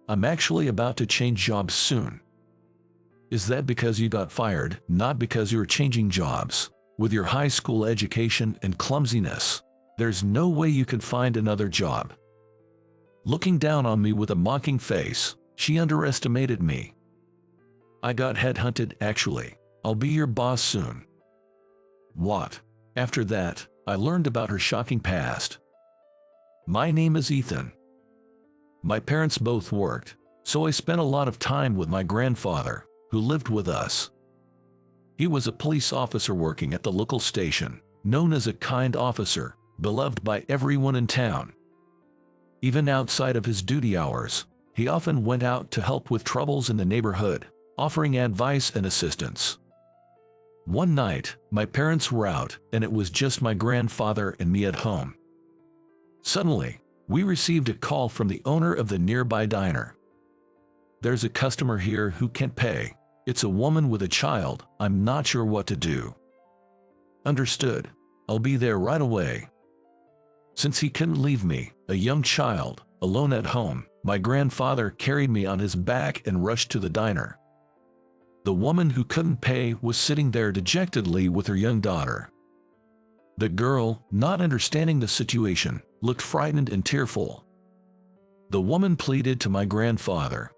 I'm actually about to change jobs soon." "Is that because you got fired, not because you're changing jobs? With your high school education and clumsiness, there's no way you could find another job." Looking down on me with a mocking face, she underestimated me. "I got headhunted, actually. I'll be your boss soon." What? After that, I learned about her shocking past. "My name is Ethan. My parents both worked, so I spent a lot of time with my grandfather, who lived with us. He was a police officer working at the local station, known as a kind officer, beloved by everyone in town. Even outside of his duty hours, he often went out to help with troubles in the neighborhood, offering advice and assistance. One night, my parents were out, and it was just my grandfather and me at home. Suddenly, we received a call from the owner of the nearby diner. "There's a customer here who can't pay. It's a woman with a child. I'm not sure what to do." "Understood. I'll be there right away." Since he couldn't leave me, a young child, alone at home, my grandfather carried me on his back and rushed to the diner. The woman who couldn't pay was sitting there dejectedly with her young daughter. The girl, not understanding the situation, looked frightened and tearful. The woman pleaded to my grandfather.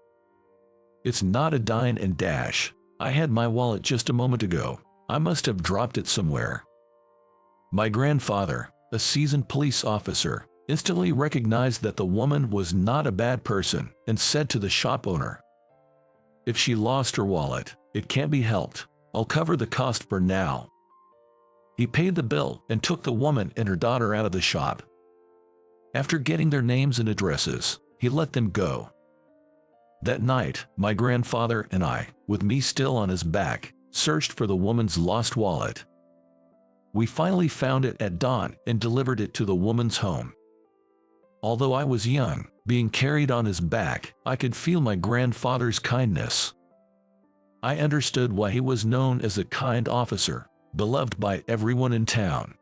"It's not a dine and dash. I had my wallet just a moment ago. I must have dropped it somewhere." My grandfather, a seasoned police officer, instantly recognized that the woman was not a bad person and said to the shop owner, "If she lost her wallet, it can't be helped. I'll cover the cost for now." He paid the bill and took the woman and her daughter out of the shop. After getting their names and addresses, he let them go. That night, my grandfather and I, with me still on his back, searched for the woman's lost wallet. We finally found it at dawn and delivered it to the woman's home. Although I was young, being carried on his back, I could feel my grandfather's kindness. I understood why he was known as a kind officer, beloved by everyone in town.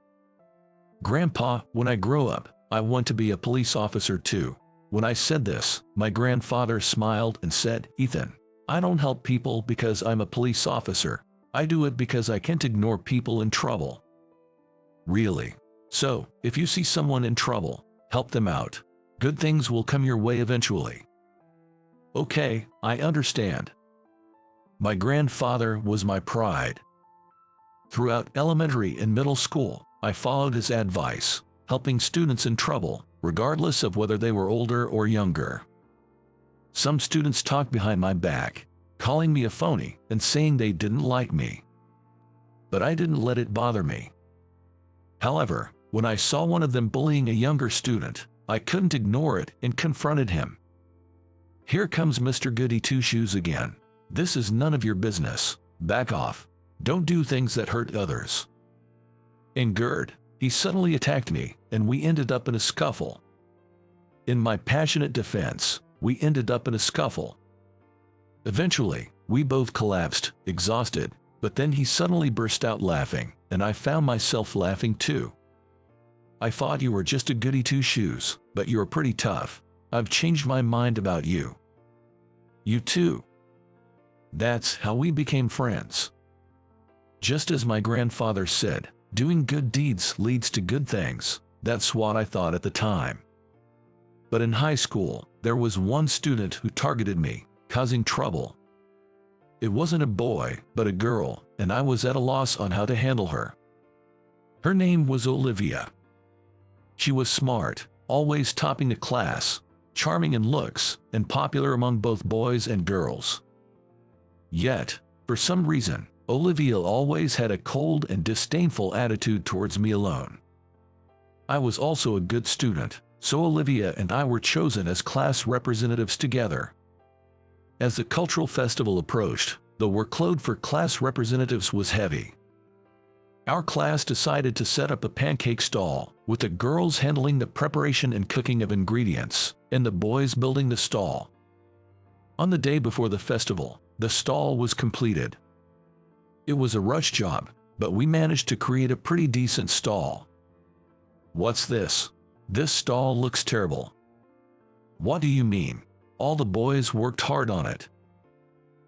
"Grandpa, when I grow up, I want to be a police officer too." When I said this, my grandfather smiled and said, "Ethan, I don't help people because I'm a police officer. I do it because I can't ignore people in trouble." "Really? So, if you see someone in trouble, help them out. Good things will come your way eventually." "Okay, I understand." My grandfather was my pride. Throughout elementary and middle school, I followed his advice, helping students in trouble, regardless of whether they were older or younger. Some students talked behind my back, calling me a phony and saying they didn't like me. But I didn't let it bother me. However, when I saw one of them bullying a younger student, I couldn't ignore it and confronted him. "Here comes Mr. Goody Two-Shoes again. This is none of your business. Back off. Don't do things that hurt others." Angered, he suddenly attacked me, and we ended up in a scuffle. In my passionate defense, we ended up in a scuffle. Eventually, we both collapsed, exhausted, but then he suddenly burst out laughing, and I found myself laughing too. "I thought you were just a goody two-shoes, but you're pretty tough. I've changed my mind about you." "You too." That's how we became friends. Just as my grandfather said, doing good deeds leads to good things. That's what I thought at the time. But in high school, there was one student who targeted me, causing trouble. It wasn't a boy, but a girl, and I was at a loss on how to handle her. Her name was Olivia. She was smart, always topping the class, charming in looks, and popular among both boys and girls. Yet, for some reason, Olivia always had a cold and disdainful attitude towards me alone. I was also a good student, so Olivia and I were chosen as class representatives together. As the cultural festival approached, the workload for class representatives was heavy. Our class decided to set up a pancake stall, with the girls handling the preparation and cooking of ingredients, and the boys building the stall. On the day before the festival, the stall was completed. It was a rush job, but we managed to create a pretty decent stall. "What's this? This stall looks terrible." "What do you mean? All the boys worked hard on it.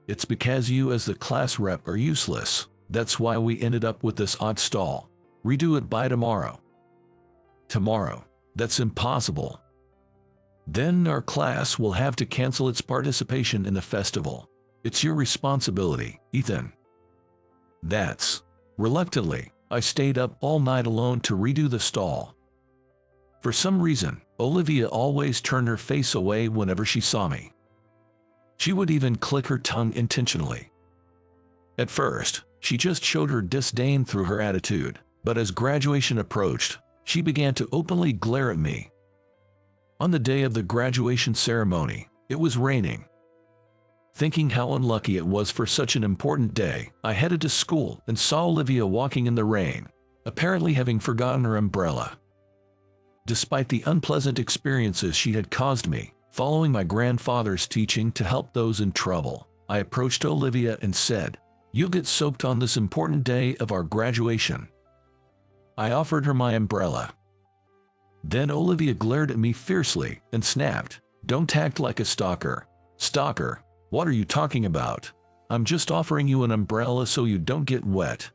It's because you as the class rep are useless. That's why we ended up with this odd stall. Redo it by tomorrow. Tomorrow? That's impossible. Then our class will have to cancel its participation in the festival. It's your responsibility, Ethan. Reluctantly, I stayed up all night alone to redo the stall. For some reason, Olivia always turned her face away whenever she saw me. She would even click her tongue intentionally. At first, she just showed her disdain through her attitude, but as graduation approached, she began to openly glare at me. On the day of the graduation ceremony, it was raining. Thinking how unlucky it was for such an important day, I headed to school and saw Olivia walking in the rain, apparently having forgotten her umbrella. Despite the unpleasant experiences she had caused me, following my grandfather's teaching to help those in trouble, I approached Olivia and said, "You'll get soaked on this important day of our graduation." I offered her my umbrella. Then Olivia glared at me fiercely and snapped, "Don't act like a stalker." "Stalker? What are you talking about? I'm just offering you an umbrella so you don't get wet.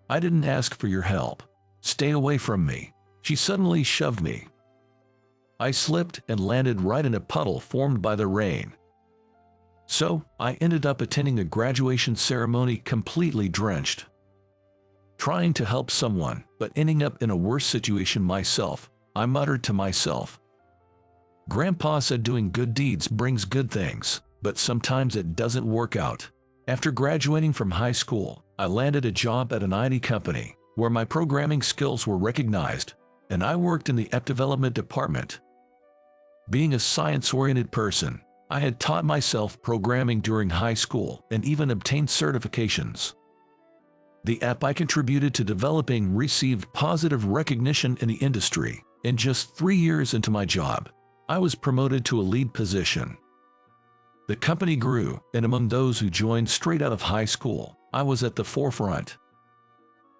I didn't ask for your help. Stay away from me." She suddenly shoved me. I slipped and landed right in a puddle formed by the rain. So, I ended up attending the graduation ceremony completely drenched. Trying to help someone, but ending up in a worse situation myself, I muttered to myself. Grandpa said doing good deeds brings good things, but sometimes it doesn't work out. After graduating from high school, I landed a job at an IT company, where my programming skills were recognized, and I worked in the app development department. Being a science-oriented person, I had taught myself programming during high school and even obtained certifications. The app I contributed to developing received positive recognition in the industry, and just 3 years into my job, I was promoted to a lead position. The company grew, and among those who joined straight out of high school, I was at the forefront.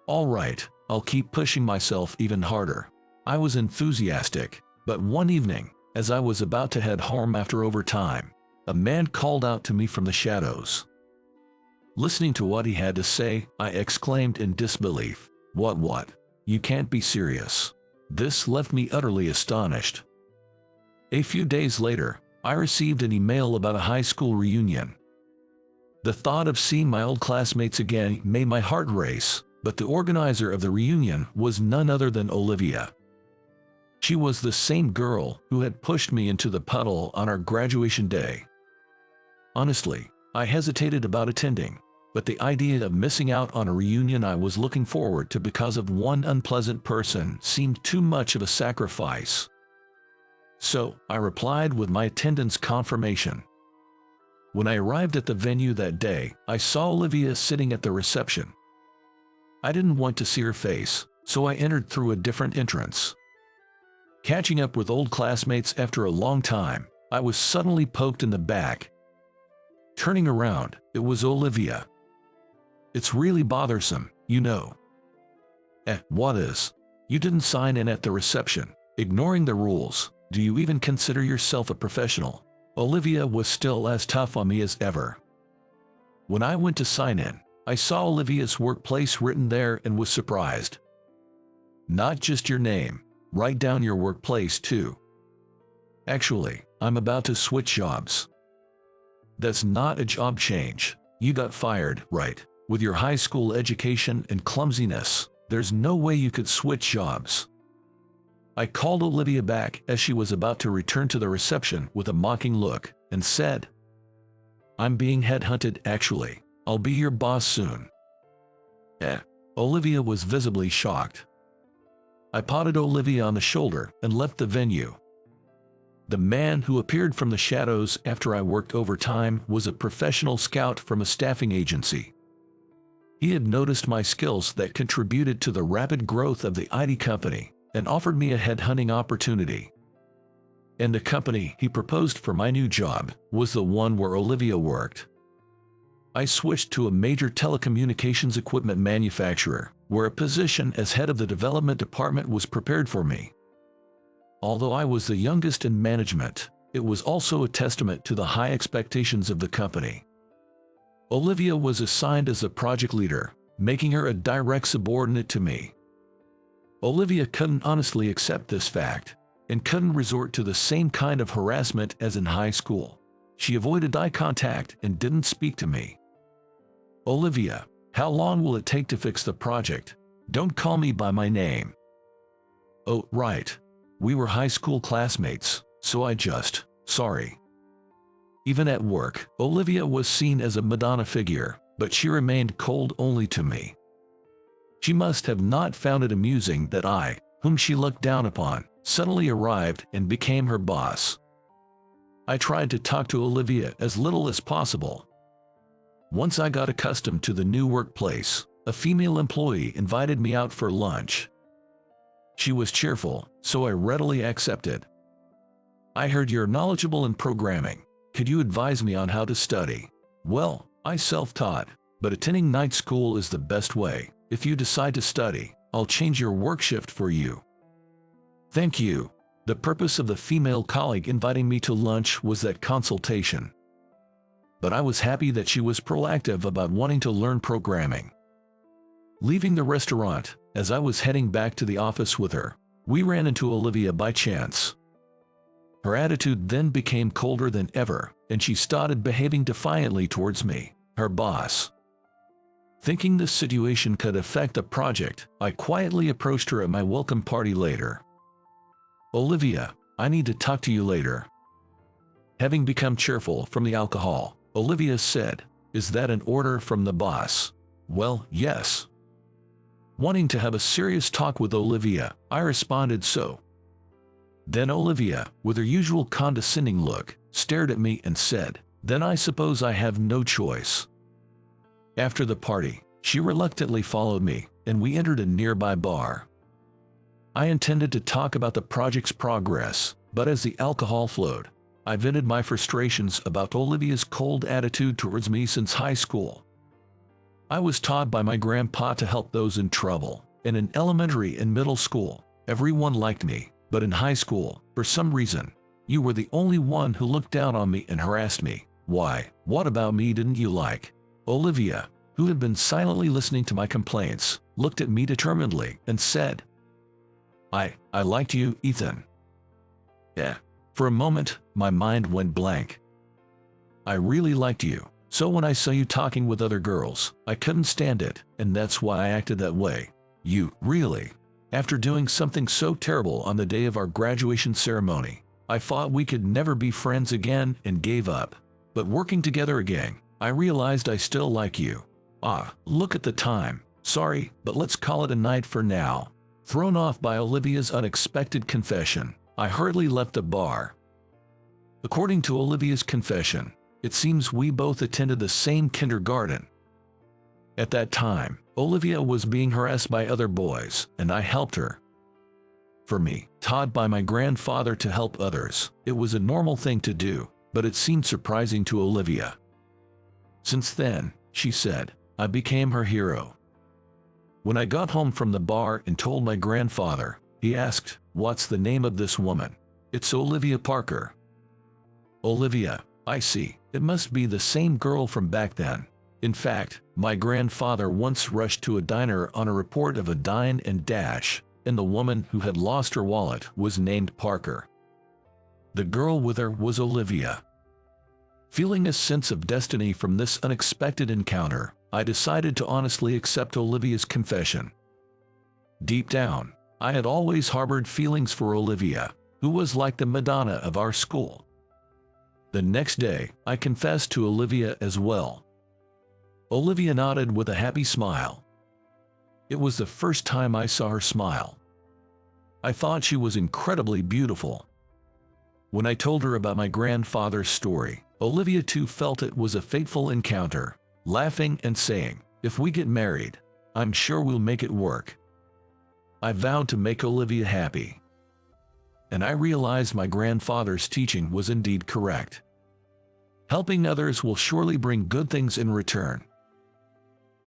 All right, I'll keep pushing myself even harder. I was enthusiastic, but one evening, as I was about to head home after overtime, a man called out to me from the shadows. Listening to what he had to say, I exclaimed in disbelief, What? You can't be serious." This left me utterly astonished. A few days later, I received an email about a high school reunion. The thought of seeing my old classmates again made my heart race, but the organizer of the reunion was none other than Olivia. She was the same girl who had pushed me into the puddle on our graduation day. Honestly, I hesitated about attending, but the idea of missing out on a reunion I was looking forward to because of one unpleasant person seemed too much of a sacrifice. So, I replied with my attendance confirmation. When I arrived at the venue that day, I saw Olivia sitting at the reception. I didn't want to see her face, so I entered through a different entrance. Catching up with old classmates after a long time, I was suddenly poked in the back. Turning around, it was Olivia. "It's really bothersome, you know." What is? You didn't sign in at the reception, ignoring the rules. Do you even consider yourself a professional? Olivia was still as tough on me as ever. When I went to sign in, I saw Olivia's workplace written there and was surprised. "Not just your name, write down your workplace too." "Actually, I'm about to switch jobs." "That's not a job change. You got fired, right? With your high school education and clumsiness, there's no way you could switch jobs." I called Olivia back as she was about to return to the reception with a mocking look, and said, "I'm being headhunted actually. I'll be your boss soon." Olivia was visibly shocked. I patted Olivia on the shoulder and left the venue. The man who appeared from the shadows after I worked overtime was a professional scout from a staffing agency. He had noticed my skills that contributed to the rapid growth of the IT company and offered me a headhunting opportunity. And the company he proposed for my new job was the one where Olivia worked. I switched to a major telecommunications equipment manufacturer, where a position as head of the development department was prepared for me. Although I was the youngest in management, it was also a testament to the high expectations of the company. Olivia was assigned as a project leader, making her a direct subordinate to me. Olivia couldn't honestly accept this fact, and couldn't resort to the same kind of harassment as in high school. She avoided eye contact and didn't speak to me. "Olivia, how long will it take to fix the project? Don't call me by my name." "Oh, right. We were high school classmates, so sorry." Even at work, Olivia was seen as a Madonna figure, but she remained cold only to me. She must have not found it amusing that I, whom she looked down upon, suddenly arrived and became her boss. I tried to talk to Olivia as little as possible. Once I got accustomed to the new workplace, a female employee invited me out for lunch. She was cheerful, so I readily accepted. "I heard you're knowledgeable in programming. Could you advise me on how to study?" "Well, I self-taught, but attending night school is the best way. If you decide to study, I'll change your work shift for you." "Thank you." The purpose of the female colleague inviting me to lunch was that consultation. But I was happy that she was proactive about wanting to learn programming. Leaving the restaurant, as I was heading back to the office with her, we ran into Olivia by chance. Her attitude then became colder than ever, and she started behaving defiantly towards me, her boss. Thinking this situation could affect the project, I quietly approached her at my welcome party later. "Olivia, I need to talk to you later." Having become cheerful from the alcohol, Olivia said, "Is that an order from the boss?" "Well, yes." Wanting to have a serious talk with Olivia, I responded so. Then Olivia, with her usual condescending look, stared at me and said, "Then I suppose I have no choice." After the party, she reluctantly followed me, and we entered a nearby bar. I intended to talk about the project's progress, but as the alcohol flowed, I vented my frustrations about Olivia's cold attitude towards me since high school. I was taught by my grandpa to help those in trouble, and in elementary and middle school, everyone liked me, but in high school, for some reason, you were the only one who looked down on me and harassed me. Why, what about me didn't you like? Olivia, who had been silently listening to my complaints, looked at me determinedly and said, I liked you, Ethan." Yeah. For a moment, my mind went blank. I really liked you, so when I saw you talking with other girls, I couldn't stand it, and that's why I acted that way. You, really? After doing something so terrible on the day of our graduation ceremony, I thought we could never be friends again and gave up. But working together again, I realized I still like you. Look at the time. Sorry, but let's call it a night for now. Thrown off by Olivia's unexpected confession, I hurriedly left the bar. According to Olivia's confession, it seems we both attended the same kindergarten. At that time, Olivia was being harassed by other boys, and I helped her. For me, taught by my grandfather to help others, it was a normal thing to do, but it seemed surprising to Olivia. Since then, she said, I became her hero. When I got home from the bar and told my grandfather, he asked, "What's the name of this woman?" "It's Olivia Parker." "Olivia, I see. It must be the same girl from back then." In fact, my grandfather once rushed to a diner on a report of a dine and dash, and the woman who had lost her wallet was named Parker. The girl with her was Olivia. Feeling a sense of destiny from this unexpected encounter, I decided to honestly accept Olivia's confession. Deep down, I had always harbored feelings for Olivia, who was like the Madonna of our school. The next day, I confessed to Olivia as well. Olivia nodded with a happy smile. It was the first time I saw her smile. I thought she was incredibly beautiful. When I told her about my grandfather's story, Olivia too felt it was a fateful encounter, laughing and saying, "If we get married, I'm sure we'll make it work." I vowed to make Olivia happy. And I realized my grandfather's teaching was indeed correct. Helping others will surely bring good things in return.